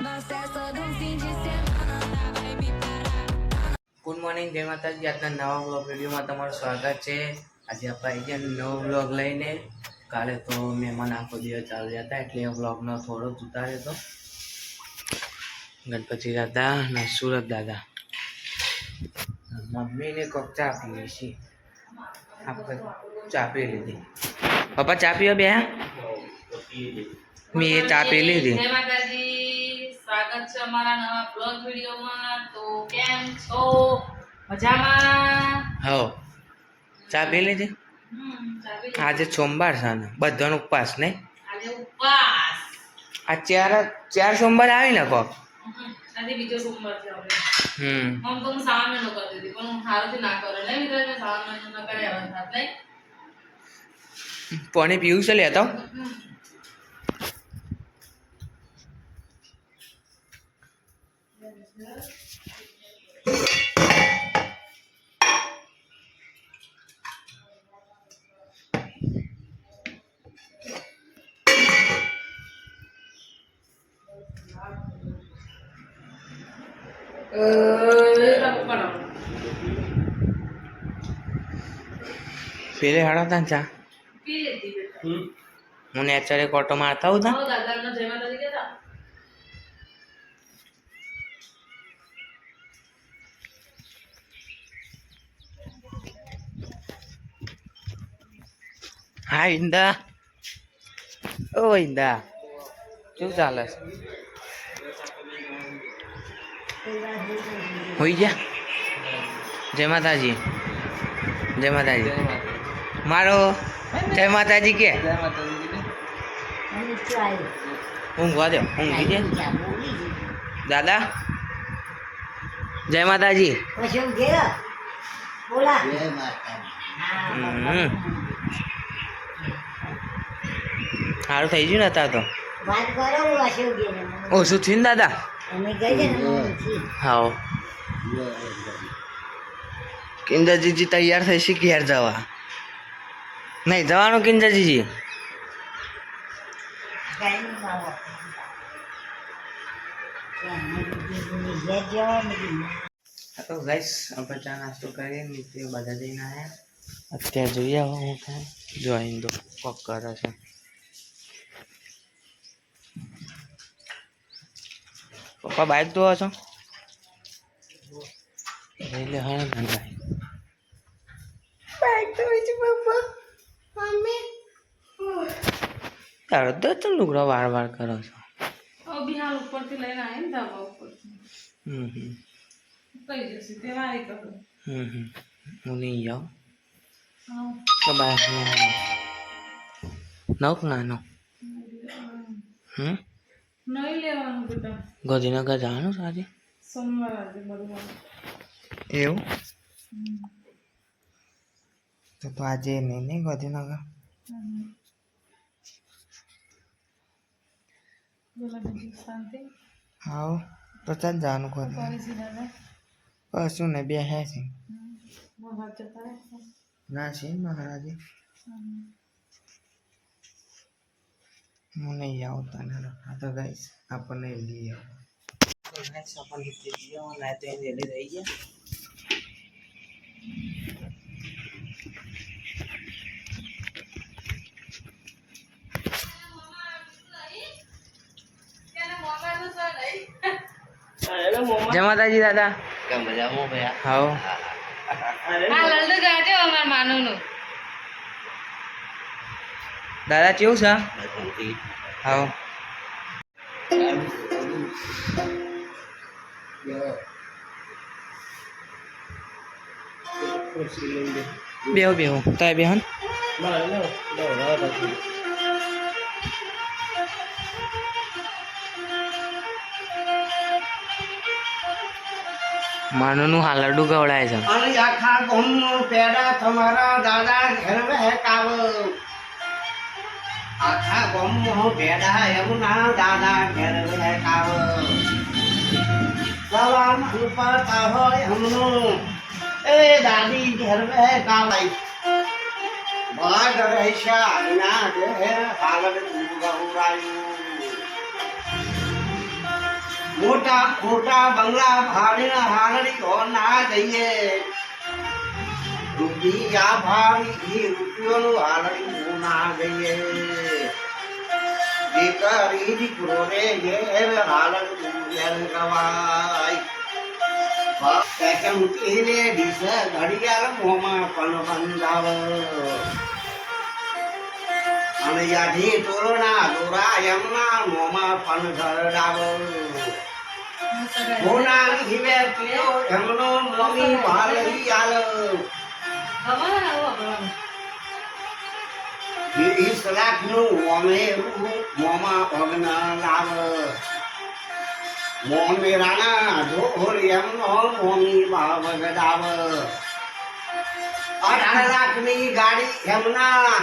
Good morning, જય માતાજી। આજના નવા વ્લોગ વિડીયોમાં તમારું સ્વાગત છે। આજે આપણે આવી ગયા નવો વ્લોગ લઈને। કાલે તો મહેમાન આખો દિવસ ચાલ્યા હતા એટલે વ્લોગનો થોડો જ ઉતાર્યો હતો। ગણપતિ દાદા અને સુરત દાદા મમ્મીને કોક ચા પીવી છે। આપણે ચા પી લીધી। પપ્પા ચા પીવા બે? મેં ચા પી લીધી। જય માતાજી, સ્વાગત છે અમારા નવા બ્લોગ વિડીયોમાં। તો કેમ છો? મજામાં? હો ચા પી લીધી? આજે સોમવાર છે ને બધાનો ઉપવાસ નહીં? આજે ઉપવાસ। આ ચાર સોમવાર આવી ને કોક? આજે બીજો સોમવાર છે આપણે। આમ તો હું શ્રાવણ મહિનો કરતી હતી પણ હું હારુંથી ના કરે નહીં મિત્રો, મેં શ્રાવણ મહિનો ન કરે હવે થાત નહીં। પાણી પીવું છે લેતો? પેલે હાડા તા ચા પી લીધી બેટા। હું નેચરે કોટો મારતા હું તા આવો દાદાનો જય માતાજી કહેતા। હા ઈંદા, ઓ ઈંદા શું ચાલે છે? હોઈ ગયા? જય માતાજી, જય માતાજી મારો જય માતાજી કે ઊંઘવા દો, ઊંઘી દે દાદા। જય માતાજી। સારું થઈ ગયું ને અત્યારે તો ઓછું થયું ને દાદા? હા કિંજરજીજી તૈયાર થઈ છે ઘેર જવા? નહીં જવાનું કિંજરજીજી? તો ગાઈસ આપણે ચા નાસ્તો કરીએ નીચે બધા જઈને આવ્યા। અત્યારે જોઈએ હવે હું થાય જોઈને તો કોક કરે છે। પપ્પા બાઇક ધોવા છો? એટલે હા ના બાઇક ધોઈ છે પપ્પા મમ્મી તારો તો તમે લુગડા વાર કરો છો? બિહાર ઉપરથી લઈને આવ્યા ને ધાબા ઉપરથી। કઈ જશે તે વારી કરું। હું નહીં જાઉં હા તો બાઇક નોક નાનો નહીં લેવાનું બેટા, ગાંધીનગર જવાનું છે આજે? સોમવાર આજે બધું એવું તો આજે નહીં ગાંધીનગર? બોલા બીજું શાંતિ? હા તો ચાલ જવાનું ખોટું પાડીશી દાદા કશું ને બે હે છે બહાર જતા રહેશે। ના છે મહારાજે હું નહીં આવું તને આ તો ગાઈશ આપણને લઈ આવો તો ગાઈશ આપણને લઈ આવો ના તો એને રેડી રહી ગયા। જય માતાજી દાદા। કેમ મજામાં ભૈયા? હાઉ હા લડુ ગાજો અમાર માનુનું દાદા કેવું છે? હાઉ બેહો બેહો તાય બેહન માનુનું હાલરડું ગવડાય છે। અને આખા ગામનો પેડા તમારા દાદા ઘેર વહેકાવ। આખા ગામનો પેડા એમના દાદા ઘેર વહેકાવ। સવામ ઉપતા હોય એમનો એ દાદી ઘેર વહેકાવ। બાગ રહેશા ના ઘેર હાલડ ગૌરાયું। મોટા મોટા બંગલા ભાડીના હાલડી ના જઈએ રૂપિયા ભાડી રૂપિયોનું હાલડી ના જઈએ દીકરી દીકરો રે ઘેર હાલડી ઘેર ગવાય પેકે મૂકીને ડીસ ઘડિયાળ મોમાં પણ બંધાવ અને યાદી તોરણા દોરા એમના મોમાં પણ ઘરડાવ મોનાની હિવે પીઓ એમનો મોમી ભાલવી આલ વીસ લાખનું મોમાં ઓગના લાવ મોમી રાણા ઢોર એમનો મોમી ભાવ ગડાવ 18 લાખની ગાડી એમના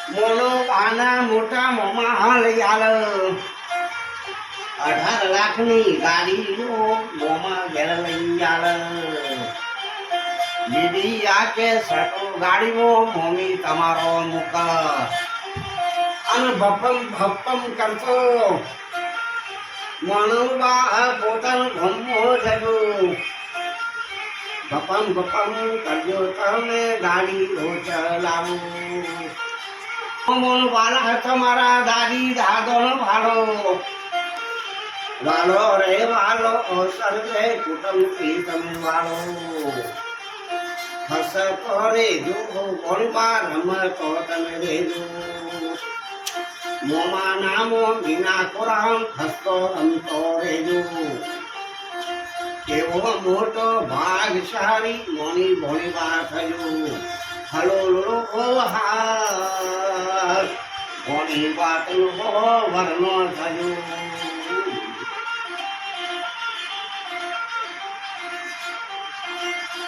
મોનો આના મોટા મોમાં લઈ આલ 18 લાખની ગાડી મોમાં ઘેર લઈ આલ દીદી આ કે સટો ગાડીમાં મોમી તમારો મુક અને ભપ્પમ કરતો મણુબા પોતાનું ધમો જગું ભપ્પમ કરજો તમે ગાડી ચલાવો મોન વાલા તમારા દાદી દાદોનો ભાડો વાલો રે વાલો સર્વે કુટુંબથી તમે વાલો હસ કરે જો કોણબા રમતો તમે રેજો મોમા નામો વિના કોરામ હસતો રમતો રેજો કેવો મોટો ભાગશાળી મોની ભોળીબા થયો હલો લો હા મોની બાતનો વરનો થયો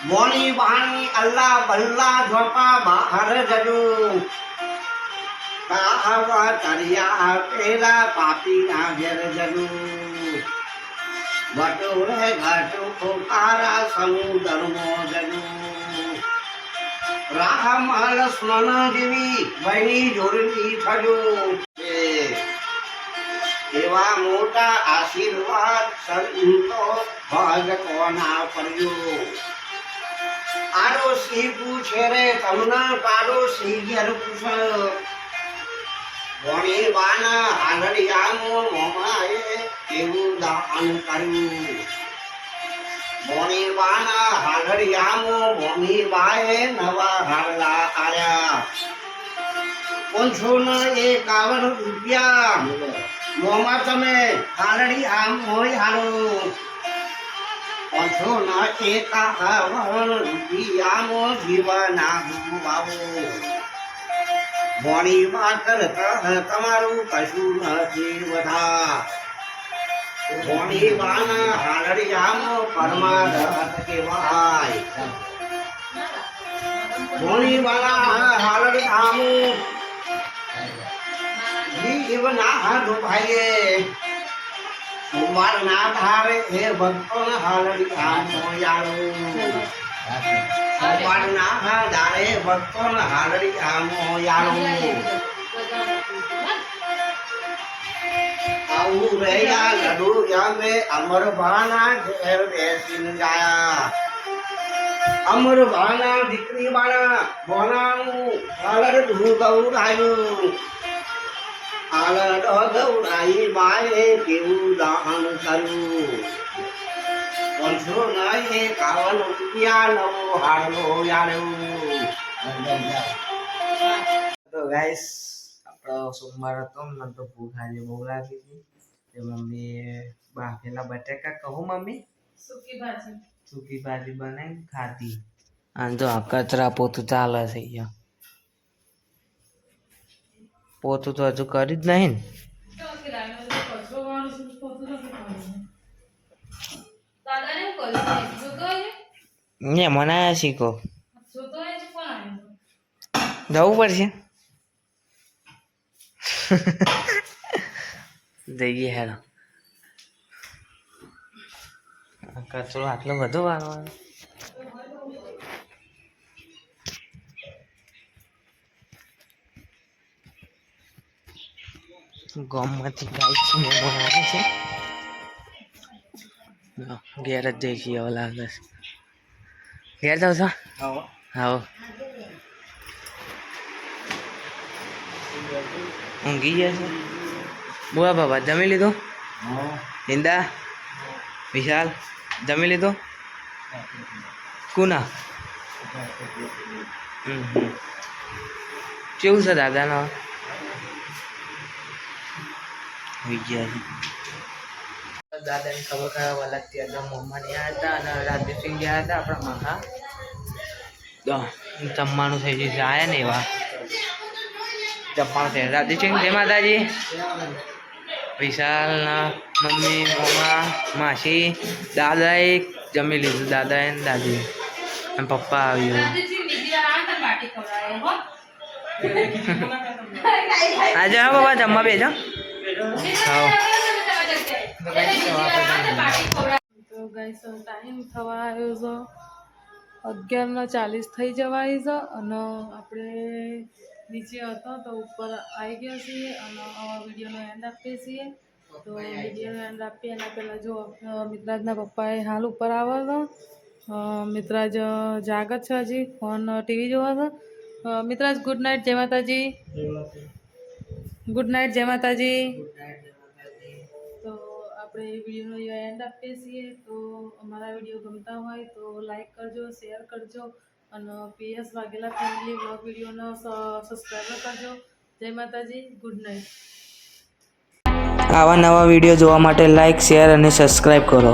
મોની વાણી અલ્લાહ બલ્લા ઝોપા બહાર જજો કાહવા તરિયા પેલા પાપી ના ઘેર જજો વટોરે ઘાટો પોકારા સમુદ્રમો જજો રામ લક્ષ્મણ જેવી બની જોડતી થજો એવા મોટા આશીર્વાદ સંતો ભગતોના પડ્યો આડોશી પૂછે રે તમને પાડોશી ઘેર પૂછ ભણી બાના હાલડિયામો મોમાએ કેવું દાન કર્યું ભણી બાના હાલડિયામો મોમી બાએ નવા હાલડા આયા 551 રૂપિયા મોમાં તમે હાલડી આમ હોય હાલો 551 રૂપિયામો જીવના ગુવાવો ભણી માં કરતા તમારું કશું નથી વધા ભણી બાના હાલડિયામો પરમાદત કહેવાય ભણી બાના હાલડિયામો જીવના ડૂબાઈએ સોમવાર ના ધારે હે ભક્તોના હાલડિયામો યાળો સોમવાર ના ધારે ભક્તોના હાલડિયામો યાળો આવું રહ્યા લડુ યામે અમરભાના ઘેર બેસીને ગયા અમરભાના દીકરી બાળા બોનાનું હાલડ ગૌરાયું હાલડ ગૌરાઈ બાએ કેવું દાન કર્યું 551 રૂપિયા નવો હાડલો યાળ્યો તો ગાઈસ આપણો સોમવાર હતો મને તો ભૂખ આજે બહુ લાગી હતી તે મમ્મીએ બાફેલા બટાકા કહું મમ્મી સૂકી ભાજી બનાવી ખાધી અને જો કચરા પોતું ચાલે છે અહીંયા પોતું તો હજુ કરી જ નહીં ને મને શીખો જવું પડશે જઈએ હેડો કચરો આટલો બધો વાળવાનો ગામમાંથી ગાય છે છે. ઘેર જ જઈ છીએ હવે લાગે છે. ઘેર જાવ છો? હા. ઊંઘી ગયા છે? બોલા બાબા જમી લીધું? હિંદા વિશાલ જમી લીધું? કુના કેવું છે દાદાનો? દાદાની ખબર કરાવવા લાગતી હતા. મમ્માને ગયા હતા અને રાજદીપસિંહ ગયા હતા આપણા મહા. જમવાનું થઈ ગયું છે. આયા ને એવા જમવાનું છે. રાજદીપસિંહ જય માતાજી. વિશાલના મમ્મી મમ્મા માસી દાદા એક જમી લીધું. દાદા ને દાદી અને પપ્પા આવ્યું. આજે હા બાબા જમવા બેજો. તો ગાઈસ ટાઈમ થવા આવ્યો છે 11:40 થઈ જવાય છે અને આપણે નીચે હતો તો ઉપર આવી ગયા છીએ અને વિડીયોનો એન્ડ આપીએ છીએ. તો વિડીયોનો એન્ડ આપીએ એના પહેલાં જો મિત્રાજના પપ્પાએ હાલ ઉપર આવે છે. મિત્રાજ જાગત છે હજી ફોન ટીવી જોવા છે. મિત્રાજ ગુડ નાઇટ જય માતાજી. ગુડ નાઇટ જય માતાજી. તો આપણે વિડીયોનો એન્ડ આપીએ છીએ. તો અમારા વિડીયો ગમતા હોય તો લાઈક કરજો, શેર કરજો અને PS વાઘેલા ફેમિલી બ્લોગ વિડીયોનો સબસ્ક્રાઈબ કરજો. જય માતાજી. Good night. આવા નવા વિડીયો જોવા માટે લાઈક શેર અને સબસ્ક્રાઈબ કરો.